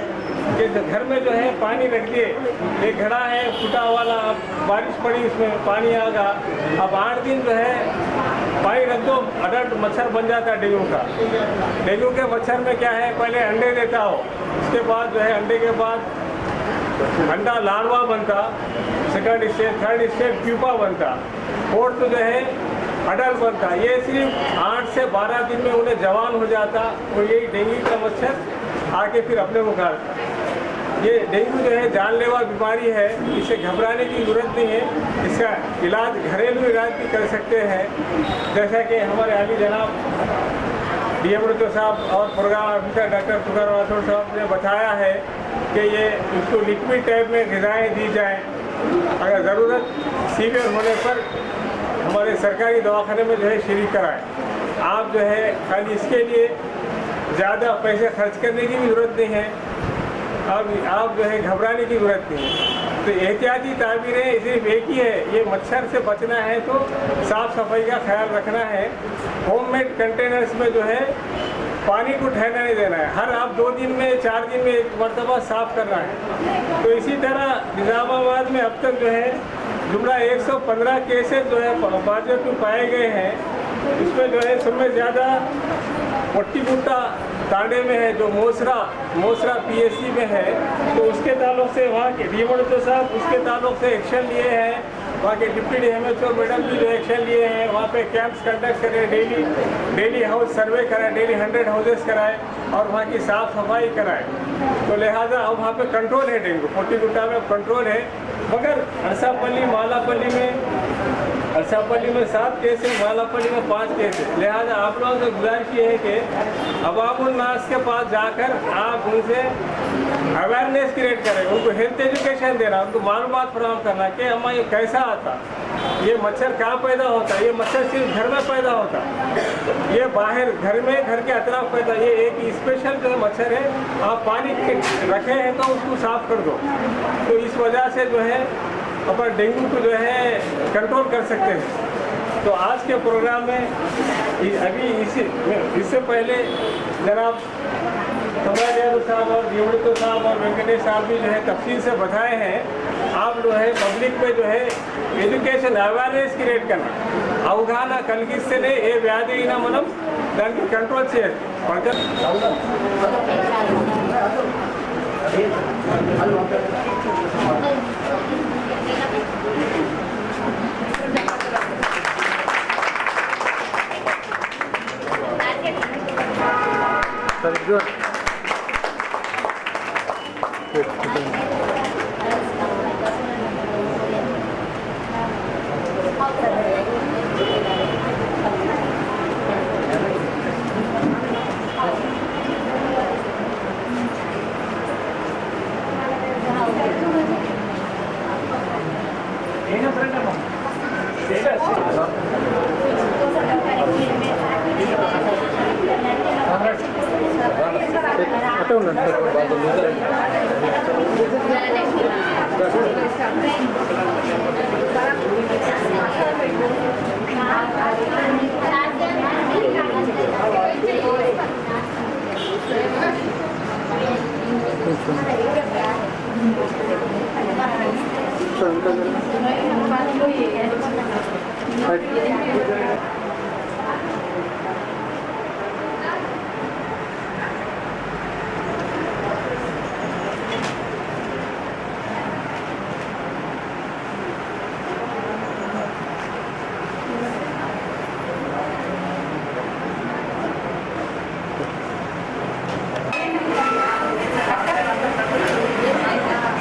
कि घर में जो है पानी रख दिए, एक घड़ा है फूटा वाला, बारिश पड़ी उसमें पानी आ गया, अब 8 दिन जो है पानी रख दो, अडल्ट मच्छर बन जाता है डेंगू का। डेंगू के मच्छर में क्या है, पहले अंडे देता हो, उसके बाद जो है अंडे के बाद अंडा लार्वा बनता, second stage, third stage pupa बनता, फोर्थ जो है अडल्ट बनता। ये सिर्फ 8 से 12 दिन में उन्हें जवान हो जाता और यही डेंगू का मच्छर आके फिर अपने को काटता। ये डेंगू जो है जानलेवा बीमारी है, इसे घबराने की ज़रूरत नहीं है। इसका इलाज घरेलू इलाज भी कर सकते हैं, जैसा कि हमारे अली जनाब DM साहब और program officer doctor Tukaram Rathod साहब ने बताया है कि ये इसको लिक्विड टाइप में ग़िज़ाएँ दी जाएँ। अगर ज़रूरत सीवियर होने पर हमारे सरकारी दवाखाने में जो है शरीक कराएँ। आप जो है खाली इसके लिए ज़्यादा पैसे खर्च करने की भी ज़रूरत नहीं है, आप जो है घबराने की ज़रूरत नहीं है। तो एहतियाती ताबीरें सिर्फ एक ही है, ये मच्छर से बचना है तो साफ़ सफाई का ख्याल रखना है। होममेड कंटेनर्स में जो है पानी को ठहरने नहीं देना है, हर आप 2 दिन में 4 दिन में एक मरतबा साफ़ करना है। तो इसी तरह निज़ामाबाद में अब तक जो है जुमला 115 केसेस जो है पॉजिटिव पाए गए हैं। इसमें जो है सब में ज़्यादा पट्टीपुट्टा तांडे में है, जो मोसरा PSC में है। तो उसके ताल्लुक से वहाँ के डीएमओ साहब उसके ताल्लुक से एक्शन लिए हैं, वहाँ के डिप्टी DMHO मैडम भी जो एक्शन लिए हैं। वहाँ पे कैंप्स कंडक्ट करें, डेली हाउस सर्वे कराएं, डेली 100 हाउसेस कराएं और वहाँ की साफ़ सफाई कराएं। तो लिहाजा अब वहाँ पे कंट्रोल है, डेंगू पट्टीपुट्टा में कंट्रोल है। मगर अरसापल्ली मालापल्ली में 7 केस है, मालापल्ली में 5 केस है। लिहाजा आप लोगों से गुजारिश ये है कि अवामुल नास के पास जाकर आप उनसे अवेयरनेस क्रिएट करें, उनको हेल्थ एजुकेशन देना, उनको मालूमात फराहम करना कि हमारा ये कैसा आता, ये मच्छर कहाँ पैदा होता है। ये मच्छर सिर्फ घर में पैदा होता है, ये बाहर घर में घर के अतराफ पैदा, ये एक स्पेशल जो मच्छर है। आप पानी रखे हैं तो उसको साफ कर दो, तो इस वजह से जो है अपन डेंगू को जो है कंट्रोल कर सकते हैं। तो आज के प्रोग्राम में अभी इससे पहले जनाब सम्राट यादव साहब और डीएमओ साहब और वेंकटेश साहब भी जो है तफसील से बताए हैं। आप जो है पब्लिक में जो है एजुकेशन अवेयरनेस क्रिएट करना, అవగాహన కలిగిస్తేనే ఏ వ్యాధి అయినా మనం దానికి కంట్రోల్ చేయొచ్చు। Very good. అట్టే ఉండండి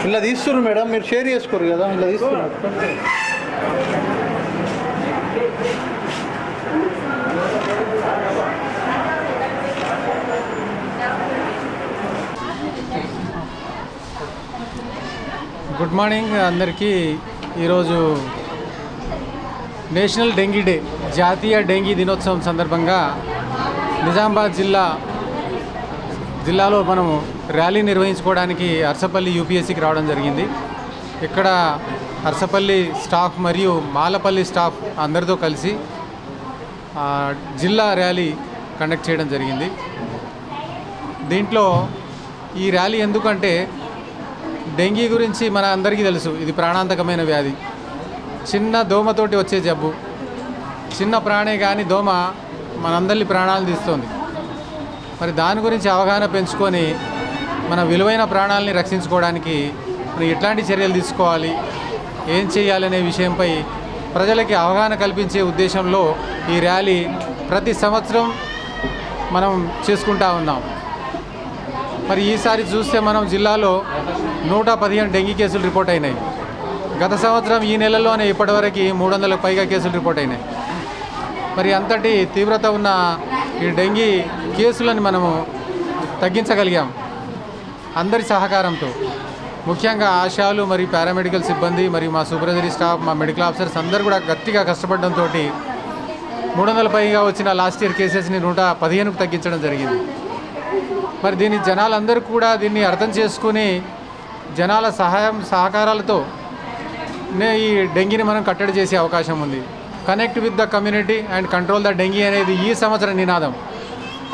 ఇలా తీస్తున్నారు మేడం, మీరు షేర్ చేసుకోరు కదా, ఇలా తీస్తున్నారు. గుడ్ మార్నింగ్ అందరికీ. ఈరోజు నేషనల్ డెంగీ డే, జాతీయ డెంగీ దినోత్సవం సందర్భంగా నిజామాబాద్ జిల్లాలో మనము ర్యాలీ నిర్వహించుకోవడానికి అరసపల్లి UPSCకి రావడం జరిగింది. ఇక్కడ అరసపల్లి స్టాఫ్ మరియు మాలపల్లి స్టాఫ్ అందరితో కలిసి జిల్లా ర్యాలీ కండక్ట్ చేయడం జరిగింది. దీంట్లో ఈ ర్యాలీ ఎందుకంటే డెంగీ గురించి మన అందరికీ తెలుసు, ఇది ప్రాణాంతకమైన వ్యాధి. చిన్న దోమతోటి వచ్చే జబ్బు, చిన్న ప్రాణే కానీ దోమ మనందరి ప్రాణాలు తీస్తుంది. మరి దాని గురించి అవగాహన పెంచుకొని మన విలువైన ప్రాణాలని రక్షించుకోవడానికి ఎట్లాంటి చర్యలు తీసుకోవాలి, ఏం చేయాలనే విషయంపై ప్రజలకి అవగాహన కల్పించే ఉద్దేశంలో ఈ ర్యాలీ ప్రతి సంవత్సరం మనం చేసుకుంటా ఉన్నాం. మరి ఈసారి చూస్తే మనం జిల్లాలో 115 డెంగీ కేసులు రిపోర్ట్ అయినాయి. గత సంవత్సరం ఈ నెలలోనే ఇప్పటివరకు 300కు పైగా కేసులు రిపోర్ట్ అయినాయి. మరి అంతటి తీవ్రత ఉన్న ఈ డెంగీ కేసులను మనము తగ్గించగలిగాం అందరి సహకారంతో. ముఖ్యంగా ఆశాలు మరియు పారామెడికల్ సిబ్బంది మరియు మా సూపర్వైజరీ స్టాఫ్, మా మెడికల్ ఆఫీసర్స్ అందరూ కూడా గట్టిగా కష్టపడడంతో 300 పైగా వచ్చిన లాస్ట్ ఇయర్ కేసెస్ని 115కు తగ్గించడం జరిగింది. మరి దీన్ని జనాలందరూ కూడా దీన్ని అర్థం చేసుకుని జనాల సహకారాలతో ఈ డెంగీని మనం కట్టడి చేసే అవకాశం ఉంది. Connect with the community and control the dengue అనేది ఈ సంవత్సరం నినాదం.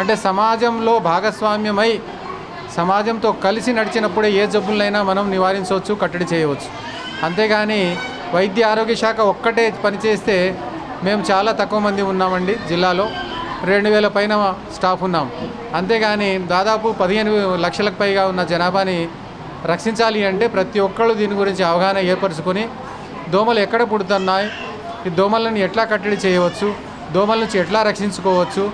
అంటే సమాజంలో భాగస్వామ్యమై సమాజంతో కలిసి నడిచినప్పుడే ఏ జబ్బులైనా మనం నివారించవచ్చు, కట్టడి చేయవచ్చు. అంతేగాని వైద్య ఆరోగ్య శాఖ ఒక్కటే పనిచేస్తే మేము చాలా తక్కువ మంది ఉన్నామండి. జిల్లాలో 2000 పైన స్టాఫ్ ఉన్నాం. అంతేగాని దాదాపు 15 లక్షలకు పైగా ఉన్న జనాభాని రక్షించాలి అంటే ప్రతి ఒక్కళ్ళు దీని గురించి అవగాహన ఏర్పరచుకొని దోమలు ఎక్కడ పుడుతున్నాయి, ఈ దోమలను ఎట్లా కట్టడి చేయవచ్చు, దోమల నుంచి ఎట్లా రక్షించుకోవచ్చు,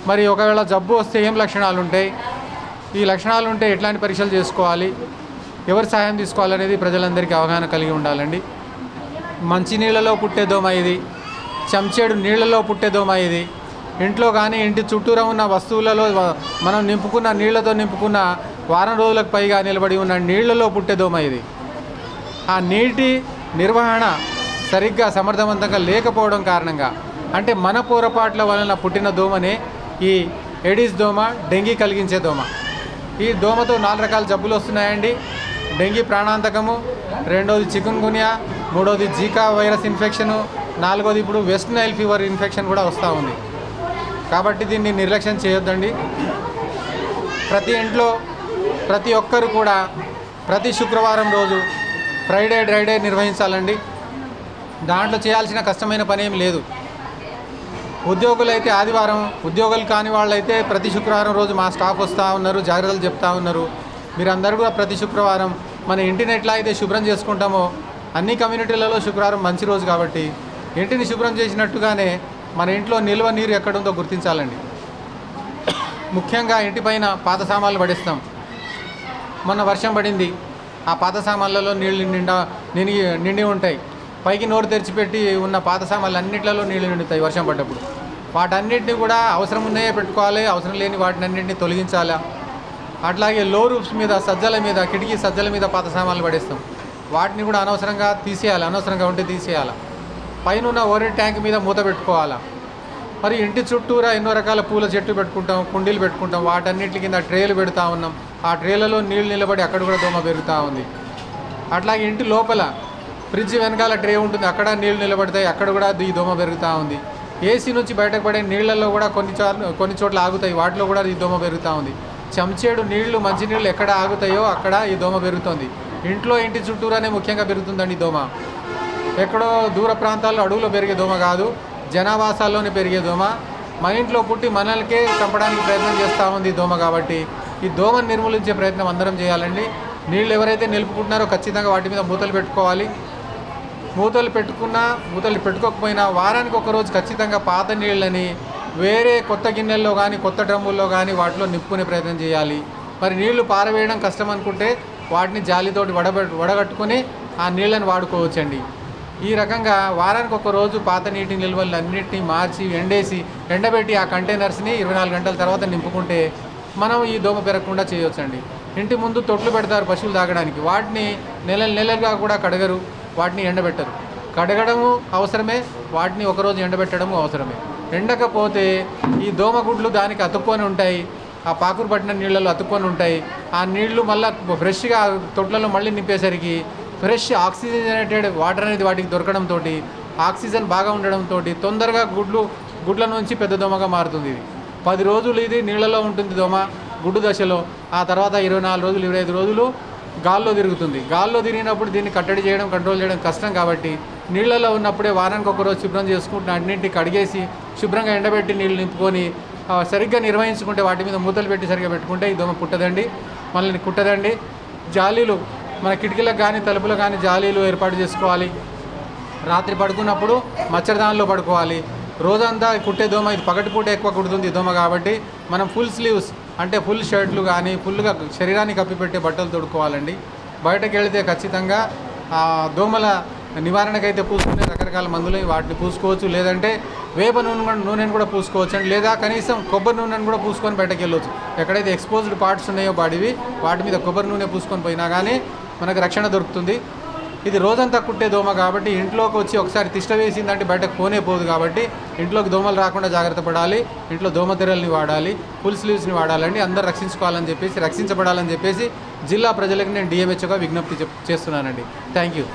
మరి ఒకవేళ జబ్బు వస్తే ఏం లక్షణాలు ఉంటాయి, ఈ లక్షణాలు ఉంటే ఎట్లాంటి పరీక్షలు చేసుకోవాలి, ఎవరి సహాయం తీసుకోవాలనేది ప్రజలందరికీ అవగాహన కలిగి ఉండాలండి. మంచినీళ్ళలో పుట్టే దోమ ఇది, చెంచాడు నీళ్ళలో పుట్టే దోమ ఇది. ఇంట్లో కానీ ఇంటి చుట్టూరా ఉన్న వస్తువులలో మనం నింపుకున్న నీళ్లతో నింపుకున్న వారం రోజులకు పైగా నిలబడి ఉన్న నీళ్లలో పుట్టే దోమ ఇది. ఆ నీటి నిర్వహణ సరిగ్గా సమర్థవంతంగా లేకపోవడం కారణంగా, అంటే మన పొరపాట్ల వలన పుట్టిన దోమనే ఈ ఎడిస్ దోమ, డెంగీ కలిగించే దోమ. ఈ దోమతో 4 రకాల జబ్బులు వస్తున్నాయండి. డెంగీ ప్రాణాంతకము, రెండోది చికున్ గున్యా, మూడోది జీకా వైరస్ ఇన్ఫెక్షను, 4వది ఇప్పుడు వెస్ట్ నైల్ ఫీవర్ ఇన్ఫెక్షన్ కూడా వస్తూ ఉంది. కాబట్టి దీన్ని నిర్లక్ష్యం చేయొద్దండి. ప్రతి ఇంట్లో ప్రతి ఒక్కరు కూడా ప్రతి శుక్రవారం రోజు ఫ్రైడే డ్రై డే నిర్వహించాలండి. దాంట్లో చేయాల్సిన కష్టమైన పని ఏం లేదు. ఉద్యోగులైతే ఆదివారం, ఉద్యోగులు కాని వాళ్ళైతే ప్రతి శుక్రవారం రోజు మా స్టాఫ్ వస్తూ ఉన్నారు, జాగ్రత్తలు చెప్తా ఉన్నారు. మీరందరూ కూడా ప్రతి శుక్రవారం మన ఇంటిని ఎట్లా అయితే శుభ్రం చేసుకుంటామో అన్ని కమ్యూనిటీలలో శుక్రవారం మంచి రోజు కాబట్టి ఇంటిని శుభ్రం చేసినట్టుగానే మన ఇంట్లో నిల్వ నీరు ఎక్కడుందో గుర్తించాలండి. ముఖ్యంగా ఇంటిపైన పాత సామాన్లు పడిస్తాం. మొన్న వర్షం పడింది, ఆ పాత సామాన్లలో నీళ్ళు నిండి ఉంటాయి. పైకి నోరు తెరిచిపెట్టి ఉన్న పాత సామాన్లు అన్నింటిలో నీళ్లు నిండుతాయి వర్షం పడ్డప్పుడు. వాటన్నిటిని కూడా అవసరం ఉన్నాయే పెట్టుకోవాలి, అవసరం లేని వాటిని అన్నింటినీ తొలగించాలా. అట్లాగే లో రూఫ్స్ మీద, సజ్జల మీద, కిటికీ సజ్జల మీద పాత సామాన్లు పడేస్తాం. వాటిని కూడా అనవసరంగా తీసేయాలి, అనవసరంగా ఉంటే తీసేయాలి. పైన ఉన్న ఓరే ట్యాంక్ మీద మూత పెట్టుకోవాలా. మరి ఇంటి చుట్టూరా ఎన్నో రకాల పూల చెట్లు పెట్టుకుంటాం, కుండీలు పెట్టుకుంటాం. వాటన్నిటి కింద ట్రేలు పెడతా ఉన్నాం. ఆ ట్రేలలో నీళ్ళు నిలబడి అక్కడ కూడా దోమ పెరుగుతూ ఉంది. అట్లాగే ఇంటి లోపల ఫ్రిడ్జ్ వెనకాల ట్రే ఉంటుంది, అక్కడ నీళ్ళు నిలబడతాయి, అక్కడ కూడా ఈ దోమ పెరుగుతూ ఉంది. ఏసీ నుంచి బయటకు పడే నీళ్ళల్లో కూడా కొన్ని చోట్ల ఆగుతాయి, వాటిలో కూడా ఈ దోమ పెరుగుతూ ఉంది. చెంచాడు నీళ్లు, మంచినీళ్ళు ఎక్కడ ఆగుతాయో అక్కడ ఈ దోమ పెరుగుతుంది. ఇంటి చుట్టూరానే ముఖ్యంగా పెరుగుతుందండి దోమ. ఎక్కడో దూర ప్రాంతాల్లో అడవులో పెరిగే దోమ కాదు, జనావాసాల్లోనే పెరిగే దోమ. మన ఇంట్లో పుట్టి మనల్కే చంపడానికి ప్రయత్నం చేస్తూ ఉంది దోమ. కాబట్టి ఈ దోమను నిర్మూలించే ప్రయత్నం అందరం చేయాలండి. నీళ్ళు ఎవరైతే నిలుపుకుంటున్నారో ఖచ్చితంగా వాటి మీద మూతలు పెట్టుకోవాలి. మూతలు పెట్టుకోకపోయినా వారానికి ఒకరోజు ఖచ్చితంగా పాత నీళ్ళని వేరే కొత్త గిన్నెల్లో కానీ కొత్త డ్రమ్ముల్లో కానీ వాటిలో నింపుకునే ప్రయత్నం చేయాలి. మరి నీళ్లు పారవేయడం కష్టం అనుకుంటే వాటిని జాలితోటి వడగట్టుకుని ఆ నీళ్ళని వాడుకోవచ్చండి. ఈ రకంగా వారానికి ఒక రోజు పాత నీటి నిల్వలు అన్నింటినీ మార్చి ఎండబెట్టి ఆ కంటైనర్స్ని 24 గంటల తర్వాత నింపుకుంటే మనం ఈ దోమ పెరగకుండా చేయవచ్చండి. ఇంటి ముందు తొట్లు పెడతారు పశువులు తాగడానికి, వాటిని నెలలుగా కూడా కడగరు, వాటిని ఎండబెట్టరు. కడగడము అవసరమే, వాటిని ఒకరోజు ఎండబెట్టడము అవసరమే. ఎండకపోతే ఈ దోమగుడ్లు దానికి అతుక్కొని ఉంటాయి, ఆ పాకురు పట్టిన నీళ్ళలో అతుక్కొని ఉంటాయి. ఆ నీళ్లు మళ్ళీ ఫ్రెష్గా తొట్లలో మళ్ళీ నింపేసరికి ఫ్రెష్ ఆక్సిజనేటెడ్ వాటర్ అనేది వాటికి దొరకడంతో, ఆక్సిజన్ బాగా ఉండడంతో తొందరగా గుడ్ల నుంచి పెద్ద దోమగా మారుతుంది. ఇది 10 రోజులు ఇది నీళ్ళలో ఉంటుంది దోమ గుడ్డు దశలో. ఆ తర్వాత 24 రోజులు 25 రోజులు గాల్లో తిరుగుతుంది. గాల్లో తిరిగినప్పుడు దీన్ని కట్టడి చేయడం, కంట్రోల్ చేయడం కష్టం. కాబట్టి నీళ్ళలో ఉన్నప్పుడే వారానికి ఒకరోజు శుభ్రం చేసుకుంటే అన్నింటినీ కడిగేసి శుభ్రంగా ఎండబెట్టి నీళ్ళు నింపుకొని సరిగ్గా నిర్వహించుకుంటే, వాటి మీద మూతలు పెట్టి సరిగ్గా పెట్టుకుంటే ఈ దోమ పుట్టదండి, మళ్ళీ కుట్టదండి. జాలీలు మన కిటికీలకు కానీ తలుపులకు కానీ జాలీలు ఏర్పాటు చేసుకోవాలి. రాత్రి పడుకున్నప్పుడు మచ్చరదానిలో పడుకోవాలి. రోజంతా కుట్టే దోమ, ఇది పగటిపూట ఎక్కువ కుడుతుంది దోమ కాబట్టి మనం ఫుల్ స్లీవ్స్ అంటే ఫుల్ షర్ట్లు కానీ ఫుల్గా శరీరాన్ని కప్పిపెట్టే బట్టలు తొడుక్కోవాలండి. బయటకు వెళితే ఖచ్చితంగా దోమల నివారణకైతే పూసుకునే రకరకాల మందులు వాటిని పూసుకోవచ్చు. లేదంటే వేప నూనెను కూడా పూసుకోవచ్చు అండి. లేదా కనీసం కొబ్బరి నూనెను కూడా పూసుకొని బయటకు వెళ్ళవచ్చు. ఎక్కడైతే ఎక్స్పోజ్డ్ పార్ట్స్ ఉన్నాయో బాడీవి వాటి మీద కొబ్బరి నూనె పూసుకొని పోయినా కానీ మనకు రక్షణ దొరుకుతుంది. ఇది రోజంతా కుట్టే దోమ కాబట్టి ఇంట్లోకి వచ్చి ఒకసారి తిష్ట వేసిందంటే బయటకు పోనే పోదు కాబట్టి ఇంట్లోకి దోమలు రాకుండా జాగ్రత్త పడాలి. ఇంట్లో దోమ తెరల్ని వాడాలి, ఫుల్ స్లీవ్స్ని వాడాలండి. అందరూ రక్షించబడాలని చెప్పేసి జిల్లా ప్రజలకు నేను డిఎంహెచ్ఓగా విజ్ఞప్తి చేస్తున్నానండి. Thank you.